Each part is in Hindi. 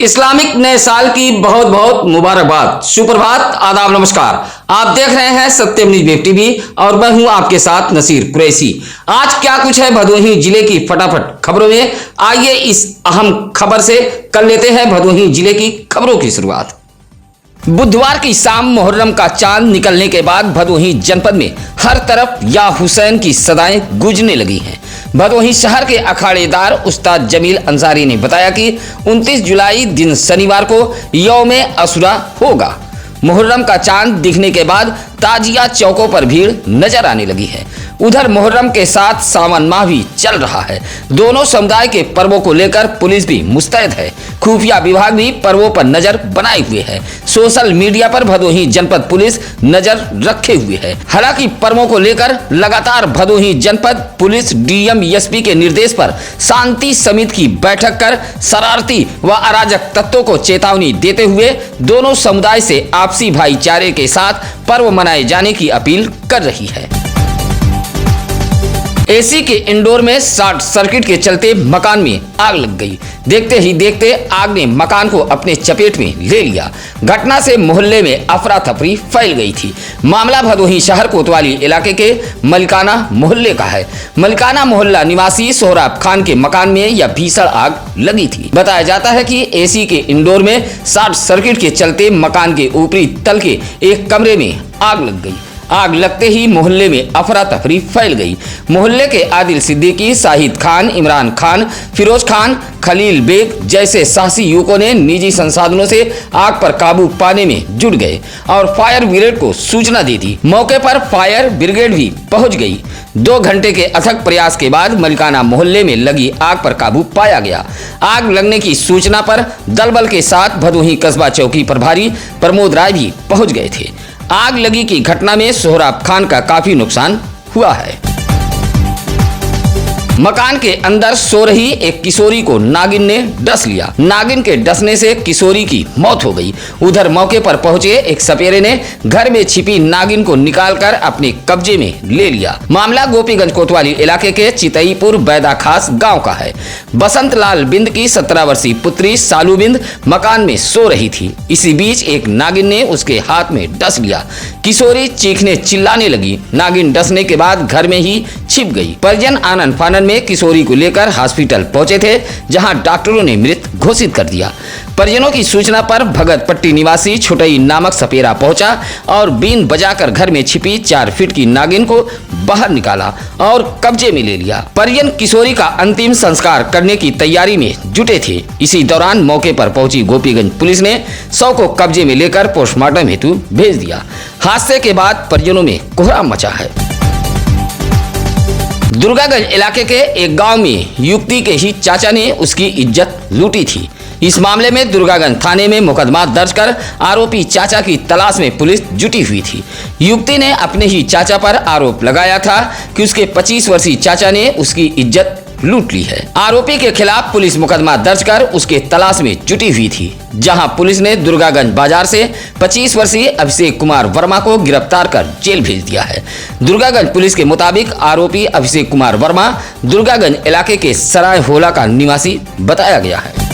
इस्लामिक नए साल की बहुत बहुत मुबारकबाद। सुप्रभात, आदाब, नमस्कार। आप देख रहे हैं सत्यम न्यूज वेब टीवी और मैं हूं आपके साथ नसीर कुरैशी। आज क्या कुछ है भदोही जिले की फटाफट खबरों में, आइए इस अहम खबर से कर लेते हैं भदोही जिले की खबरों की शुरुआत। बुधवार की शाम मुहर्रम का चांद निकलने के बाद भदोही जनपद में हर तरफ या हुसैन की सदाएं गूंजने लगी हैं। भदोही शहर के अखाड़ेदार उस्ताद जमील अंसारी ने बताया कि 29 जुलाई दिन शनिवार को यौम अशुरा होगा। मुहर्रम का चांद दिखने के बाद ताजिया चौकों पर भीड़ नजर आने लगी है। उधर मुहर्रम के साथ सावन माह भी चल रहा है। दोनों समुदाय के पर्वों को लेकर पुलिस भी मुस्तैद है। खुफिया विभाग भी पर्वों पर नजर बनाए हुए है। सोशल मीडिया पर भदोही जनपद पुलिस नजर रखे हुए है। हालांकि पर्वों को लेकर लगातार भदोही जनपद पुलिस डीएम एसपी के निर्देश पर शांति समिति की बैठक कर शरारती व अराजक तत्वों को चेतावनी देते हुए दोनों समुदाय से आपसी भाईचारे के साथ पर्व मनाए जाने की अपील कर रही है। एसी के इंडोर में शॉर्ट सर्किट के चलते मकान में आग लग गई। देखते ही देखते आग ने मकान को अपने चपेट में ले लिया। घटना से मोहल्ले में अफरा तफरी फैल गई थी। मामला भदोही शहर कोतवाली इलाके के मलिकाना मोहल्ले का है। मलिकाना मोहल्ला निवासी सोहराब खान के मकान में यह भीषण आग लगी थी। बताया जाता है कि एसी के इंडोर में शॉर्ट सर्किट के चलते मकान के ऊपरी तल के एक कमरे में आग लग गई। आग लगते ही मोहल्ले में अफरा तफरी फैल गई। मोहल्ले के आदिल सिद्दीकी, शाहिद खान, इमरान खान, फिरोज खान, खलील बेग जैसे साहसी युवकों ने निजी संसाधनों से आग पर काबू पाने में जुट गए और फायर ब्रिगेड को सूचना दे दी। मौके पर फायर ब्रिगेड भी पहुंच गई। 2 घंटे के अथक प्रयास के बाद मलिकाना मोहल्ले में लगी आग पर काबू पाया गया। आग लगने की सूचना पर दलबल के साथ भदोही कस्बा चौकी प्रभारी प्रमोद राय भी पहुंच गए थे। आग लगी की घटना में सोहराब खान का काफी नुकसान हुआ है। मकान के अंदर सो रही एक किशोरी को नागिन ने डस लिया। नागिन के डसने से किशोरी की मौत हो गई। उधर मौके पर पहुंचे एक सपेरे ने घर में छिपी नागिन को निकालकर अपने कब्जे में ले लिया। मामला गोपीगंज कोतवाली इलाके के चितईपुर बैदा खास गांव का है। बसंत लाल बिंद की 17 वर्षीय पुत्री सालू बिंद मकान में सो रही थी। इसी बीच एक नागिन ने उसके हाथ में डस लिया। किशोरी चीखने चिल्लाने लगी। नागिन डसने के बाद घर में ही छिप गई। परिजन आनन फानन में किशोरी को लेकर हॉस्पिटल पहुंचे थे, जहां डॉक्टरों ने मृत घोषित कर दिया। परिजनों की सूचना पर भगत पट्टी निवासी छुटई नामक सपेरा पहुंचा और बीन बजाकर घर में छिपी 4 फीट की नागिन को बाहर निकाला और कब्जे में ले लिया। परिजन किशोरी का अंतिम संस्कार करने की तैयारी में जुटे थे। इसी दौरान मौके पर पहुंची गोपीगंज पुलिस ने शव को कब्जे में लेकर पोस्टमार्टम हेतु भेज दिया। हादसे के बाद परिजनों में कोहराम मचा है। दुर्गागंज इलाके के एक गांव में युवती के ही चाचा ने उसकी इज्जत लूटी थी। इस मामले में दुर्गागंज थाने में मुकदमा दर्ज कर आरोपी चाचा की तलाश में पुलिस जुटी हुई थी। युवती ने अपने ही चाचा पर आरोप लगाया था कि उसके 25 वर्षीय चाचा ने उसकी इज्जत लूट ली है। आरोपी के खिलाफ पुलिस मुकदमा दर्ज कर उसके तलाश में जुटी हुई थी, जहां पुलिस ने दुर्गागंज बाजार से 25 वर्षीय अभिषेक कुमार वर्मा को गिरफ्तार कर जेल भेज दिया है। दुर्गागंज पुलिस के मुताबिक आरोपी अभिषेक कुमार वर्मा दुर्गागंज इलाके के सराय होला का निवासी बताया गया है।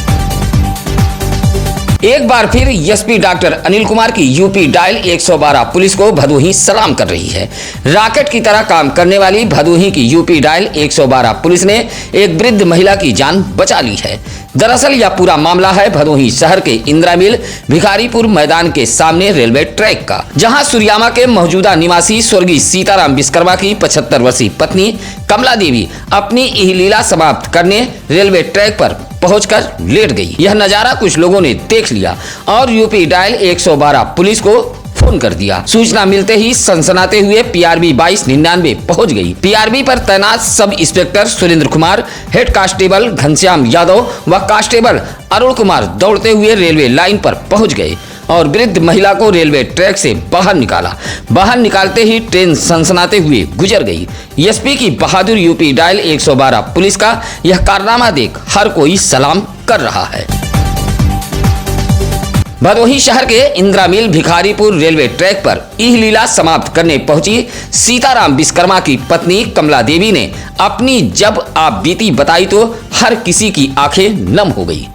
एक बार फिर एसपी डॉक्टर अनिल कुमार की यूपी डायल 112 पुलिस को भदोही सलाम कर रही है। रॉकेट की तरह काम करने वाली भदोही की यूपी डायल 112 पुलिस ने एक वृद्ध महिला की जान बचा ली है। दरअसल यह पूरा मामला है भदोही शहर के इंदिरा मिल भिखारीपुर मैदान के सामने रेलवे ट्रैक का, जहां सूर्यामा के मौजूदा निवासी स्वर्गीय सीताराम विश्वकर्मा की 75 वर्षीय पत्नी कमला देवी अपनी इहलीला समाप्त करने रेलवे ट्रैक पर पहुंचकर लेट गई। यह नजारा कुछ लोगों ने देख लिया और यूपी डायल 112 पुलिस को फोन कर दिया। सूचना मिलते ही सनसनाते हुए पीआरबी 2299 पहुंच गई। पीआरबी पर तैनात sub inspector Surendra Kumar, head constable Ghanshyam Yadav व कांस्टेबल अरुण कुमार दौड़ते हुए रेलवे लाइन पर पहुंच गए और वृद्ध महिला को रेलवे ट्रैक से बाहर निकाला। बाहर निकालते ही ट्रेन सनसनाते हुए गुजर गई। एसपी की बहादुर यूपी डायल 112 पुलिस का यह कारनामा देख हर कोई सलाम कर रहा है। भदोही शहर के इंदिरा मिल भिखारीपुर रेलवे ट्रैक पर इहलीला समाप्त करने पहुंची सीताराम विश्वकर्मा की पत्नी कमला देवी ने अपनी जब आप बीती बताई तो हर किसी की आंखें नम हो गई।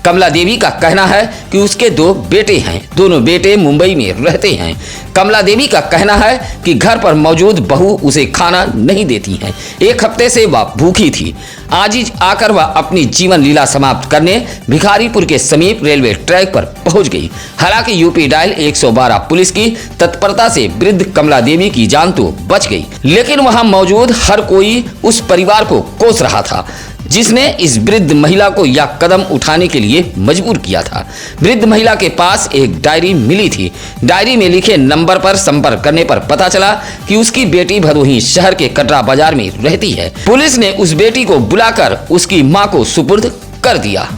कमला देवी का कहना है कि उसके 2 बेटे हैं, दोनों बेटे मुंबई में रहते हैं। कमला देवी का कहना है कि घर पर मौजूद बहू उसे खाना नहीं देती है। 1 हफ्ते से वह भूखी थी। आज ही आकर वह अपनी जीवन लीला समाप्त करने भिखारीपुर के समीप रेलवे ट्रैक पर पहुंच गई। हालांकि यूपी डायल 112 पुलिस की तत्परता से वृद्ध कमला देवी की जान तो बच गई, लेकिन वहां मौजूद हर कोई उस परिवार को कोस रहा था जिसने इस वृद्ध महिला को यह कदम उठाने के लिए मजबूर किया था। वृद्ध महिला के पास एक डायरी मिली थी। डायरी में लिखे नंबर पर संपर्क करने पर पता चला कि उसकी बेटी भदोही शहर के कटरा बाजार में रहती है। पुलिस ने उस बेटी को बुलाकर उसकी मां को सुपुर्द कर दिया।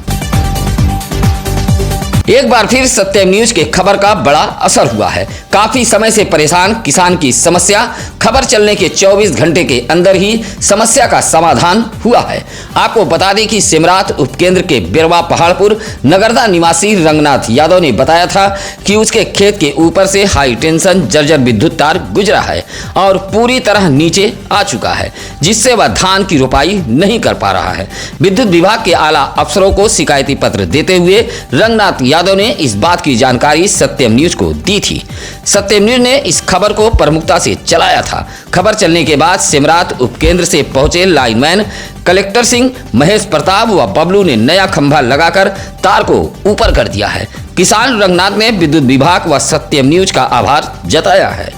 एक बार फिर सत्यम न्यूज के खबर का बड़ा असर हुआ है। काफी समय से परेशान किसान की समस्या खबर चलने के 24 घंटे के अंदर ही समस्या का समाधान हुआ है। आपको बता दें कि सिमरात उपकेंद्र के बिरवा पहाड़पुर नगरदा निवासी रंगनाथ यादव ने बताया था कि उसके खेत के ऊपर से हाई टेंशन जर्जर विद्युत तार गुजरा है और पूरी तरह नीचे आ चुका है, जिससे वह धान की रोपाई नहीं कर पा रहा है। विद्युत विभाग के आला अफसरों को शिकायती पत्र देते हुए रंगनाथ यादव ने इस बात की जानकारी सत्यम न्यूज को दी थी। सत्यम न्यूज ने इस खबर को प्रमुखता से चलाया था। खबर चलने के बाद सिमरात उपकेंद्र से पहुंचे लाइनमैन कलेक्टर सिंह, महेश प्रताप व बबलू ने नया खंभा लगाकर तार को ऊपर कर दिया है। किसान रंगनाथ ने विद्युत विभाग व सत्यम न्यूज का आभार जताया है।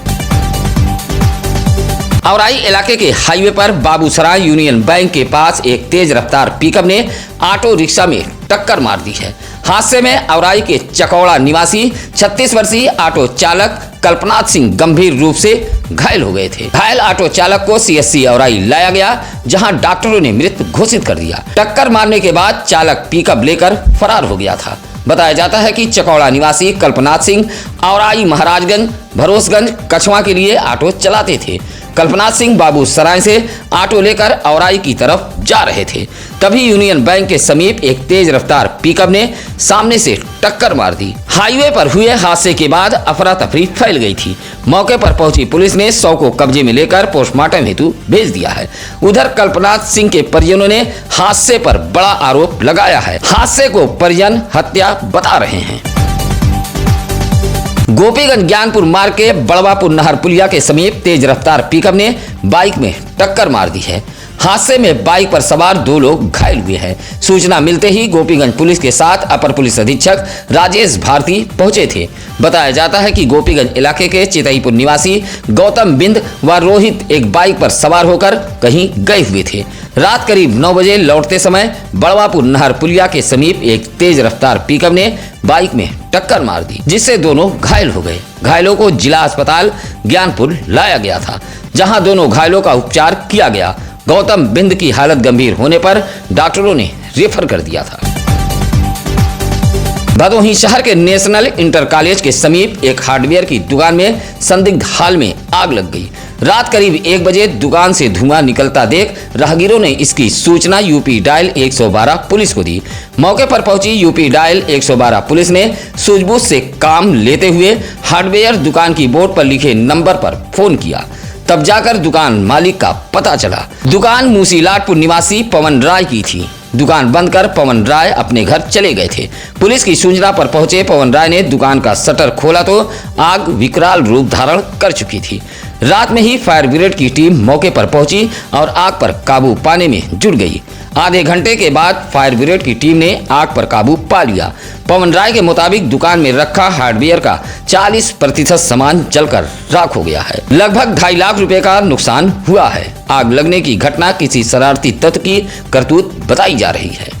औराई इलाके के हाईवे पर बाबूसराय यूनियन बैंक के पास एक तेज रफ्तार पिकअप ने ऑटो रिक्शा में टक्कर मार दी है। हादसे में औराई के चकौड़ा निवासी 36 वर्षीय ऑटो चालक कल्पनाथ सिंह गंभीर रूप से घायल हो गए थे। घायल ऑटो चालक को सीएससी औराई लाया गया, जहां डॉक्टरों ने मृत घोषित कर दिया। टक्कर मारने के बाद चालक पिकअप लेकर फरार हो गया था। बताया जाता है कि चकौड़ा निवासी कल्पनाथ सिंह औराई महाराजगंज भरोसगंज कछवा के लिए ऑटो चलाते थे। कल्पनाथ सिंह बाबूसराय से ऑटो लेकर औराई की तरफ जा रहे थे, तभी यूनियन बैंक के समीप एक तेज रफ्तार पिकअप ने सामने से टक्कर मार दी। हाईवे पर हुए हादसे के बाद अफरा तफरी फैल गई थी। मौके पर पहुंची पुलिस ने शव को कब्जे में लेकर पोस्टमार्टम हेतु भेज दिया है। उधर कल्पनाथ सिंह के परिजनों ने हादसे पर बड़ा आरोप लगाया है। हादसे को परिजन हत्या बता रहे हैं। गोपीगंज ज्ञानपुर मार्ग के बड़वापुर नहर पुलिया के समीप तेज रफ्तार पिकअप ने बाइक में टक्कर मार दी है। हादसे में बाइक पर सवार 2 लोग घायल हुए हैं। सूचना मिलते ही गोपीगंज पुलिस के साथ अपर पुलिस अधीक्षक राजेश भारती पहुंचे थे। बताया जाता है कि गोपीगंज इलाके के चितईपुर निवासी गौतम बिंद व रोहित एक बाइक पर सवार होकर कहीं गए हुए थे। रात करीब 9 बजे लौटते समय बड़वापुर नहर पुलिया के समीप एक तेज रफ्तार पिकअप ने बाइक में टक्कर मार दी, जिससे दोनों घायल हो गए। घायलों को जिला अस्पताल ज्ञानपुर लाया गया था, जहां दोनों घायलों का उपचार किया गया। गौतम बिंद की हालत गंभीर होने पर डॉक्टरों ने रेफर कर दिया था। भदोही शहर के नेशनल इंटर कॉलेज के समीप एक हार्डवेयर की दुकान में संदिग्ध हाल में आग लग गई। रात करीब 1 बजे दुकान से धुआं निकलता देख राहगीरों ने इसकी सूचना यूपी डायल 112 पुलिस को दी। मौके पर पहुंची यूपी डायल 112 पुलिस ने सूझबूझ से काम लेते हुए हार्डवेयर दुकान की बोर्ड पर लिखे नंबर पर फोन किया। तब जाकर दुकान मालिक का पता चला। दुकान मूसीलाटपुर निवासी पवन राय की थी। दुकान बंद कर पवन राय अपने घर चले गए थे। पुलिस की सूचना पर पहुंचे पवन राय ने दुकान का शटर खोला तो आग विकराल रूप धारण कर चुकी थी। रात में ही फायर ब्रिगेड की टीम मौके पर पहुंची और आग पर काबू पाने में जुट गई। आधे घंटे के बाद फायर ब्रिगेड की टीम ने आग पर काबू पा लिया। पवन राय के मुताबिक दुकान में रखा हार्डवेयर का 40% सामान जलकर राख हो गया है। लगभग 2.5 लाख रुपए का नुकसान हुआ है। आग लगने की घटना किसी शरारती तत्व की करतूत बताई जा रही है।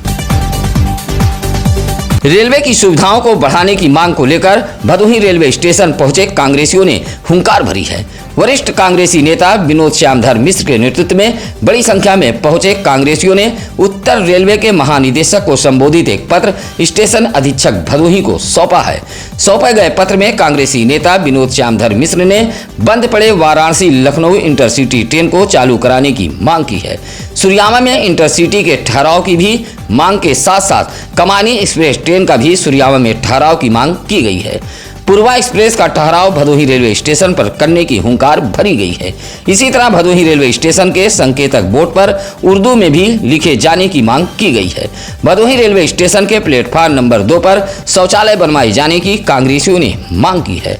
रेलवे की सुविधाओं को बढ़ाने की मांग को लेकर भदोही रेलवे स्टेशन पहुंचे कांग्रेसियों ने हुंकार भरी है। वरिष्ठ कांग्रेसी नेता विनोद श्यामधर मिश्र के नेतृत्व में बड़ी संख्या में पहुंचे कांग्रेसियों ने उत्तर रेलवे के महानिदेशक को संबोधित एक पत्र स्टेशन अधीक्षक भदोही को सौंपा है। सौंपे गए पत्र में कांग्रेसी नेता विनोद श्यामधर मिश्र ने बंद पड़े वाराणसी लखनऊ इंटरसिटी ट्रेन को चालू कराने की मांग की है। सुरियामा में इंटरसिटी के ठहराव की भी मांग के साथ साथ कमानी एक्सप्रेस ट्रेन का भी सुरियामा में ठहराव की मांग की गई है। पूर्वा एक्सप्रेस का ठहराव भदोही रेलवे स्टेशन पर करने की हुंकार भरी गई है। इसी तरह भदोही रेलवे स्टेशन के संकेतक बोर्ड पर उर्दू में भी लिखे जाने की मांग की गई है। भदोही रेलवे स्टेशन के प्लेटफार्म नंबर 2 पर शौचालय बनवाए जाने की कांग्रेसियों ने मांग की है।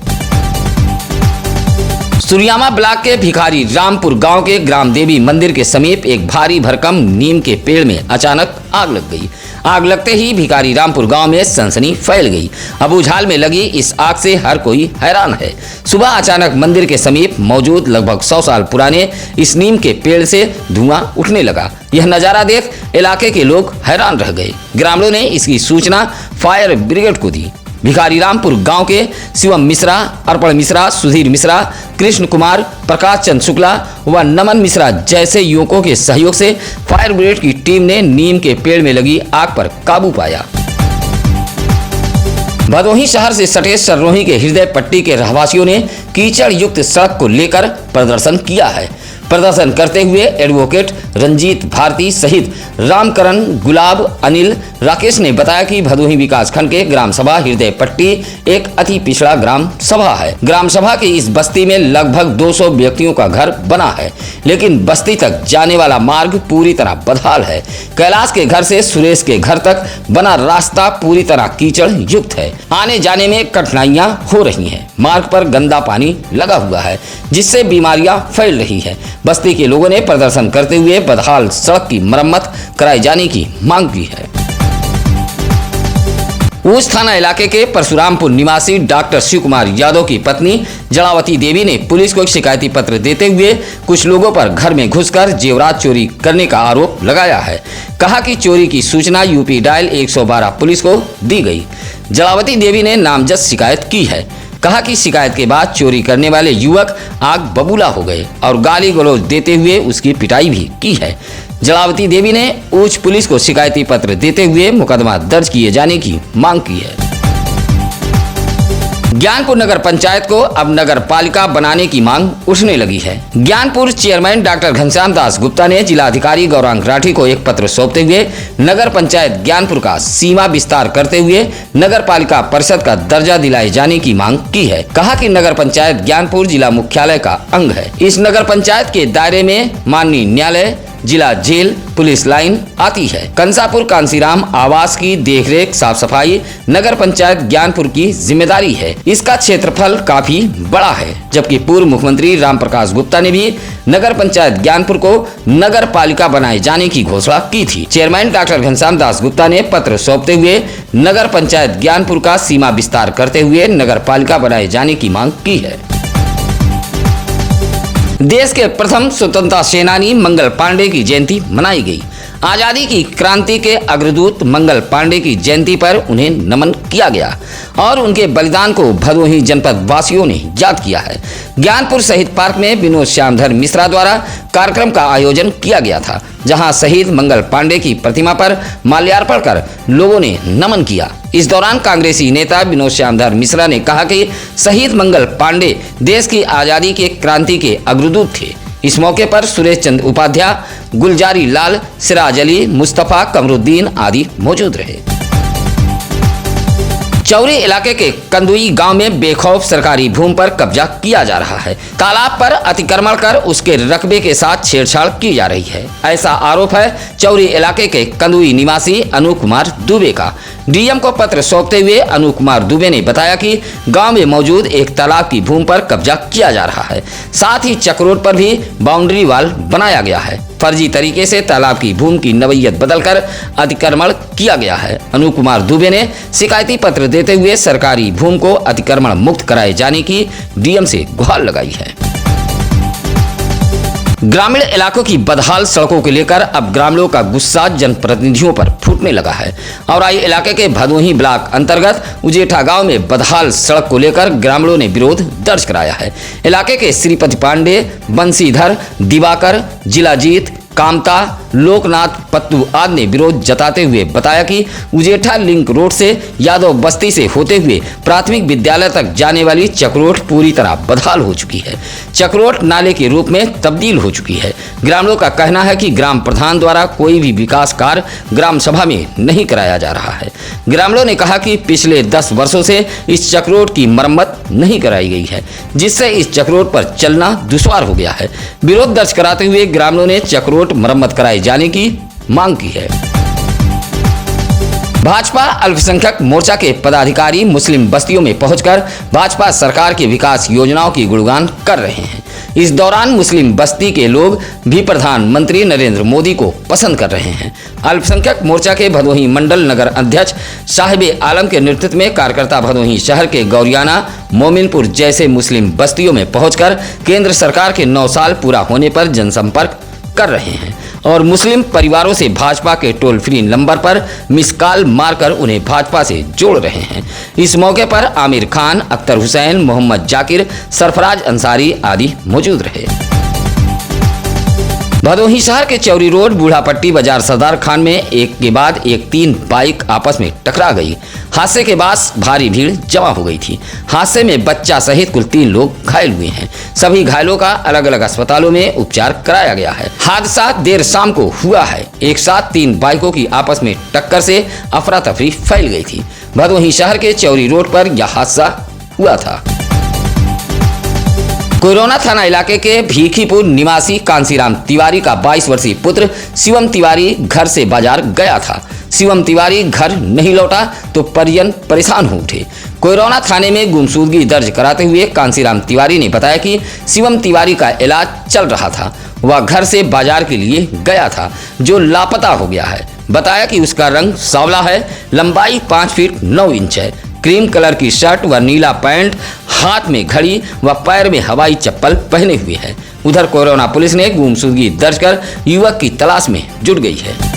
सुरियामा ब्लॉक के भिखारी रामपुर गांव के ग्राम देवी मंदिर के समीप एक भारी भरकम नीम के पेड़ में अचानक आग लग गई। आग लगते ही भिखारी रामपुर गांव में सनसनी फैल गई। अबूझाल में लगी इस आग से हर कोई हैरान है। सुबह अचानक मंदिर के समीप मौजूद लगभग 100 साल पुराने इस नीम के पेड़ से धुआं उठने लगा। यह नजारा देख इलाके के लोग हैरान रह गए। ग्रामीणों ने इसकी सूचना फायर ब्रिगेड को दी। भिखारी रामपुर गांव के शिवम मिश्रा, अर्पण मिश्रा, सुधीर मिश्रा, कृष्ण कुमार, प्रकाश चंद शुक्ला व नमन मिश्रा जैसे युवकों के सहयोग से फायर ब्रिगेड की टीम ने नीम के पेड़ में लगी आग पर काबू पाया। भदोही शहर से सटे सररोही के हृदय पट्टी के रहवासियों ने कीचड़ युक्त सड़क को लेकर प्रदर्शन किया है। प्रदर्शन करते हुए एडवोकेट रंजीत भारती सहित रामकरण, गुलाब, अनिल, राकेश ने बताया कि भदोही विकास खंड के ग्राम सभा हृदय पट्टी एक अति पिछड़ा ग्राम सभा है। ग्राम सभा की इस बस्ती में लगभग 200 व्यक्तियों का घर बना है, लेकिन बस्ती तक जाने वाला मार्ग पूरी तरह बदहाल है। कैलाश के घर से सुरेश के घर तक बना रास्ता पूरी तरह कीचड़ युक्त है। आने जाने में कठिनाइयां हो रही हैं। मार्ग पर गंदा पानी लगा हुआ है, जिससे बीमारियां फैल रही है। बस्ती के लोगों ने प्रदर्शन करते हुए बदहाल सड़क की मरम्मत कराए जाने की मांग की है। ऊंच थाना इलाके के परशुरामपुर निवासी डॉक्टर शिव कुमार यादव की पत्नी जड़ावती देवी ने पुलिस को एक शिकायती पत्र देते हुए कुछ लोगों पर घर में घुसकर जेवरात चोरी करने का आरोप लगाया है। कहा कि चोरी की सूचना यूपी डायल 112 पुलिस को दी गई। जड़ावती देवी ने नामजद शिकायत की है। कहा कि शिकायत के बाद चोरी करने वाले युवक आग बबूला हो गए और गाली गलौज देते हुए उसकी पिटाई भी की है। जड़ावती देवी ने उच्च पुलिस को शिकायती पत्र देते हुए मुकदमा दर्ज किए जाने की मांग की है। ज्ञानपुर नगर पंचायत को अब नगर पालिका बनाने की मांग उठने लगी है। ज्ञानपुर चेयरमैन डॉक्टर घनश्याम दास गुप्ता ने जिलाधिकारी गौरांग राठी को एक पत्र सौंपते हुए नगर पंचायत ज्ञानपुर का सीमा विस्तार करते हुए नगर पालिका परिषद का दर्जा दिलाए जाने की मांग की है। कहा कि नगर पंचायत ज्ञानपुर जिला मुख्यालय का अंग है। इस नगर पंचायत के दायरे में माननीय न्यायालय, जिला जेल, पुलिस लाइन आती है। कंसापुर कांसीराम आवास की देखरेख, साफ सफाई नगर पंचायत ज्ञानपुर की जिम्मेदारी है। इसका क्षेत्रफल काफी बड़ा है, जबकि पूर्व मुख्यमंत्री राम प्रकाश गुप्ता ने भी नगर पंचायत ज्ञानपुर को नगर पालिका बनाए जाने की घोषणा की थी। चेयरमैन डॉक्टर घनश्याम दास गुप्ता ने पत्र सौंपते हुए नगर पंचायत ज्ञानपुर का सीमा विस्तार करते हुए नगर पालिका बनाए जाने की मांग की है। देश के प्रथम स्वतंत्रता सेनानी मंगल पांडे की जयंती मनाई गई। आजादी की क्रांति के अग्रदूत मंगल पांडे की जयंती पर उन्हें नमन किया गया और उनके बलिदान को भदोही जनपद वासियों ने याद किया है। ज्ञानपुर शहीद पार्क में विनोद श्यामधर मिश्रा द्वारा कार्यक्रम का आयोजन किया गया था, जहां शहीद मंगल पांडे की प्रतिमा पर माल्यार्पण कर लोगों ने नमन किया। इस दौरान कांग्रेसी नेता विनोद श्यामधर मिश्रा ने कहा कि शहीद मंगल पांडे देश की आजादी के क्रांति के अग्रदूत थे। इस मौके पर सुरेश चंद्र उपाध्याय, गुलजारी लाल, सिराज अली, मुस्तफा, कमरुद्दीन आदि मौजूद रहे। चौरी इलाके के कंदुई गांव में बेखौफ सरकारी भूमि पर कब्जा किया जा रहा है। तालाब पर अतिक्रमण कर उसके रकबे के साथ छेड़छाड़ की जा रही है। ऐसा आरोप है चौरी इलाके के कंदुई निवासी अनूप कुमार दुबे का। डीएम को पत्र सौंपते हुए अनूप कुमार दुबे ने बताया कि गांव में मौजूद एक तालाब की भूमि पर कब्जा किया जा रहा है। साथ ही चक रोड पर भी बाउंड्री वॉल बनाया गया है। फर्जी तरीके से तालाब की भूमि की नवैयत बदलकर अतिक्रमण किया गया है। अनूप कुमार दुबे ने शिकायती पत्र देते हुए सरकारी भूमि को अतिक्रमण मुक्त कराए जाने की डीएम से गुहार लगाई है। ग्रामीण इलाकों की बदहाल सड़कों को लेकर अब ग्रामीणों का गुस्सा जनप्रतिनिधियों पर फूटने लगा है। औराई इलाके के भदोही ब्लॉक अंतर्गत उजेठा गांव में बदहाल सड़क को लेकर ग्रामीणों ने विरोध दर्ज कराया है। इलाके के श्रीपति पांडे, बंसीधर, दिवाकर, जिलाजीत, कामता, लोकनाथ पत्तू आदि ने विरोध जताते हुए बताया कि उजेठा लिंक रोड से यादव बस्ती से होते हुए प्राथमिक विद्यालय तक जाने वाली चक्रोट पूरी तरह बदहाल हो चुकी है। चक्रोट नाले के रूप में तब्दील हो चुकी है। ग्रामीणों का कहना है कि ग्राम प्रधान द्वारा कोई भी विकास कार्य ग्राम सभा में नहीं कराया जा रहा है। ग्रामीणों ने कहा कि पिछले 10 वर्षों से इस चक्रोट की मरम्मत नहीं कराई गई है, जिससे इस चक्रोट पर चलना दुश्वार हो गया है। विरोध दर्ज कराते हुए ग्रामीणों ने चक्रोट मरम्मत कराए जाने की मांग की है। भाजपा अल्पसंख्यक मोर्चा के पदाधिकारी मुस्लिम बस्तियों में पहुंचकर भाजपा सरकार की विकास योजनाओं की गुणगान कर रहे हैं। इस दौरान मुस्लिम बस्ती के लोग भी प्रधानमंत्री नरेंद्र मोदी को पसंद कर रहे हैं। अल्पसंख्यक मोर्चा के भदोही मंडल नगर अध्यक्ष साहिब आलम के नेतृत्व में कार्यकर्ता भदोही शहर के गौरियाना, मोमिनपुर जैसे मुस्लिम बस्तियों में पहुंचकर केंद्र सरकार के 9 साल पूरा होने पर जनसंपर्क कर रहे हैं और मुस्लिम परिवारों से भाजपा के टोल फ्री नंबर पर मिस कॉल मारकर उन्हें भाजपा से जोड़ रहे हैं। इस मौके पर आमिर खान, अख्तर हुसैन, मोहम्मद जाकिर, सरफराज अंसारी आदि मौजूद रहे। भदोही शहर के चौरी रोड बूढ़ापट्टी बाजार सरदार खान में एक के बाद एक 3 बाइक आपस में टकरा गई। हादसे के बाद भारी भीड़ जमा हो गई थी। हादसे में बच्चा सहित कुल 3 लोग घायल हुए हैं। सभी घायलों का अलग अलग अस्पतालों में उपचार कराया गया है। हादसा देर शाम को हुआ है। एक साथ 3 बाइकों की आपस में टक्कर से अफरा तफरी फैल गई थी। भदोही शहर के चौरी रोड पर यह हादसा हुआ था। कोरोना थाना इलाके के भीखीपुर निवासी कांसीराम तिवारी का 22 वर्षीय पुत्र शिवम तिवारी घर से बाजार गया था। शिवम तिवारी घर नहीं लौटा तो परिजन परेशान हो उठे। कोरोना थाने में गुमशुदगी दर्ज कराते हुए कांसीराम तिवारी ने बताया कि शिवम तिवारी का इलाज चल रहा था। वह घर से बाजार के लिए गया था, जो लापता हो गया है। बताया कि उसका रंग सांवला है, लंबाई 5 फीट 9 इंच है, क्रीम कलर की शर्ट व नीला पैंट, हाथ में घड़ी व पैर में हवाई चप्पल पहने हुए है। उधर कोरोना पुलिस ने गुमशुदगी दर्ज कर युवक की तलाश में जुट गई है।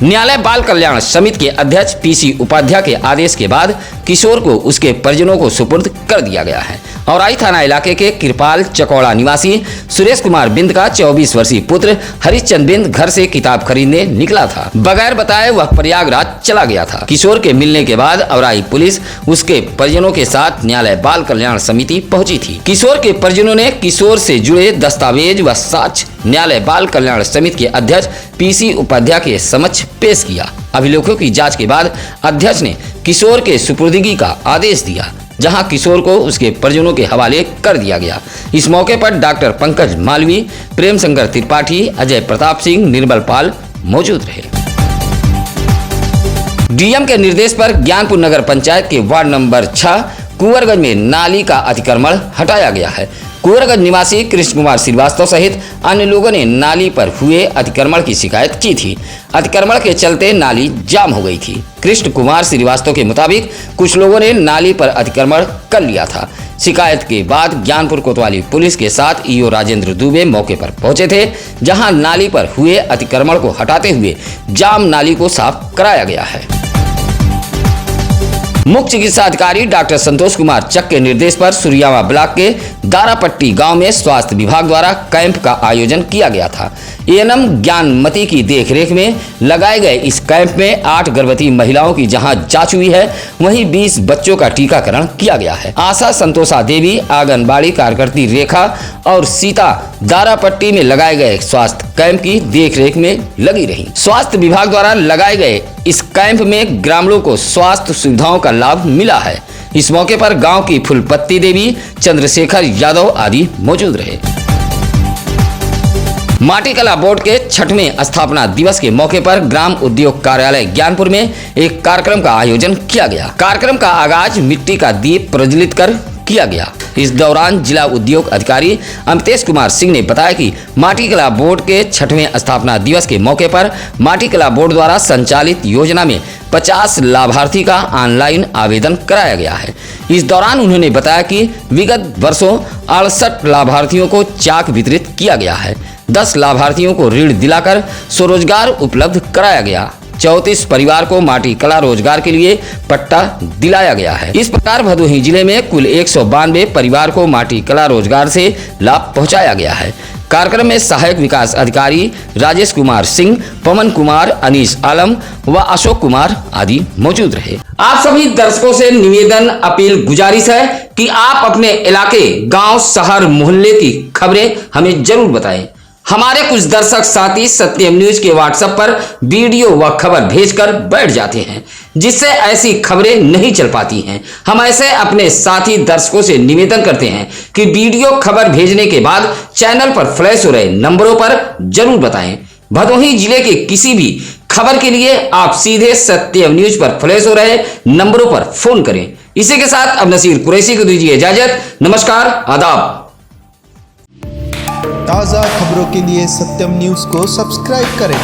न्यायालय बाल कल्याण समिति के अध्यक्ष पीसी उपाध्याय के आदेश के बाद किशोर को उसके परिजनों को सुपुर्द कर दिया गया है। औराई थाना इलाके के कृपाल चकौड़ा निवासी सुरेश कुमार बिंद का 24 वर्षीय पुत्र हरिश्चंद बिंद घर से किताब खरीदने निकला था। बगैर बताए वह प्रयागराज चला गया था। किशोर के मिलने के बाद औराई पुलिस उसके परिजनों के साथ न्यायालय बाल कल्याण समिति पहुंची थी। किशोर के परिजनों ने किशोर से जुड़े दस्तावेज व साक्ष्य न्यायालय बाल कल्याण समिति के अध्यक्ष पीसी उपाध्याय के समक्ष पेश किया। अभिलेखों की जांच के बाद अध्यक्ष ने किशोर के सुपुर्दगी का आदेश दिया, जहां किशोर को उसके परिजनों के हवाले कर दिया गया। इस मौके पर डॉक्टर पंकज मालवी, प्रेम शंकर त्रिपाठी, अजय प्रताप सिंह, निर्मल पाल मौजूद रहे। डीएम के निर्देश पर ज्ञानपुर नगर पंचायत के वार्ड नंबर 6 कुंवरगंज में नाली का अतिक्रमण हटाया गया है। कुंवरगंज निवासी कृष्ण कुमार श्रीवास्तव सहित अन्य लोगों ने नाली पर हुए अतिक्रमण की शिकायत की थी। अतिक्रमण के चलते नाली जाम हो गई थी। कृष्ण कुमार श्रीवास्तव के मुताबिक कुछ लोगों ने नाली पर अतिक्रमण कर लिया था। शिकायत के बाद ज्ञानपुर कोतवाली पुलिस के साथ ईओ राजेंद्र दुबे मौके पर पहुंचे थे, जहां नाली पर हुए अतिक्रमण को हटाते हुए जाम नाली को साफ कराया गया है। मुख्य चिकित्सा अधिकारी डॉक्टर संतोष कुमार चक के निर्देश पर सुरियावा ब्लॉक के दारापट्टी गांव में स्वास्थ्य विभाग द्वारा कैंप का आयोजन किया गया था। एएनएम ज्ञानमती की देखरेख में लगाए गए इस कैंप में 8 गर्भवती महिलाओं की जहां जांच हुई है, वहीं 20 बच्चों का टीकाकरण किया गया है। आशा संतोषा देवी, आंगनबाड़ी कार्यकर्ती रेखा और सीता दारापट्टी में लगाए गए स्वास्थ्य कैंप की देखरेख में लगी रही। स्वास्थ्य विभाग द्वारा लगाए गए इस कैंप में ग्रामीणों को स्वास्थ्य सुविधाओं का लाभ मिला है। इस मौके पर गांव की फुलपत्ती देवी, चंद्रशेखर यादव आदि मौजूद रहे। माटी कला बोर्ड के 6वें स्थापना दिवस के मौके पर ग्राम उद्योग कार्यालय ज्ञानपुर में एक कार्यक्रम का आयोजन किया गया। कार्यक्रम का आगाज मिट्टी का दीप प्रज्वलित कर किया गया। इस दौरान जिला उद्योग अधिकारी अमितेश कुमार सिंह ने बताया कि माटी कला बोर्ड के 6वें स्थापना दिवस के मौके पर माटी कला बोर्ड द्वारा संचालित योजना में 50 लाभार्थी का ऑनलाइन आवेदन कराया गया है। इस दौरान उन्होंने बताया कि विगत वर्षों 68 लाभार्थियों को चाक वितरित किया गया है। 10 लाभार्थियों को ऋण दिलाकर स्वरोजगार उपलब्ध कराया गया। 34 परिवार को माटी कला रोजगार के लिए पट्टा दिलाया गया है। इस प्रकार भदोही जिले में कुल 192 परिवार को माटी कला रोजगार से लाभ पहुंचाया गया है। कार्यक्रम में सहायक विकास अधिकारी राजेश कुमार सिंह, पवन कुमार, अनीस आलम व अशोक कुमार आदि मौजूद रहे। आप सभी दर्शकों से निवेदन, अपील, गुजारिश है कि आप अपने इलाके, गांव, शहर, मोहल्ले की खबरें हमें जरूर बताएं। हमारे कुछ दर्शक साथी सत्यम न्यूज के व्हाट्सएप पर वीडियो व खबर भेजकर बैठ जाते हैं, जिससे ऐसी खबरें नहीं चल पाती हैं। हम ऐसे अपने साथी दर्शकों से निवेदन करते हैं कि वीडियो खबर भेजने के बाद चैनल पर फ्लैश हो रहे नंबरों पर जरूर बताएं। भदोही जिले के किसी भी खबर के लिए आप सीधे सत्यम न्यूज पर फ्लैश हो रहे नंबरों पर फोन करें। इसी के साथ अब नसीर कुरैशी को दीजिए इजाजत। नमस्कार, आदाब। ताज़ा खबरों के लिए सत्यम न्यूज़ को सब्सक्राइब करें।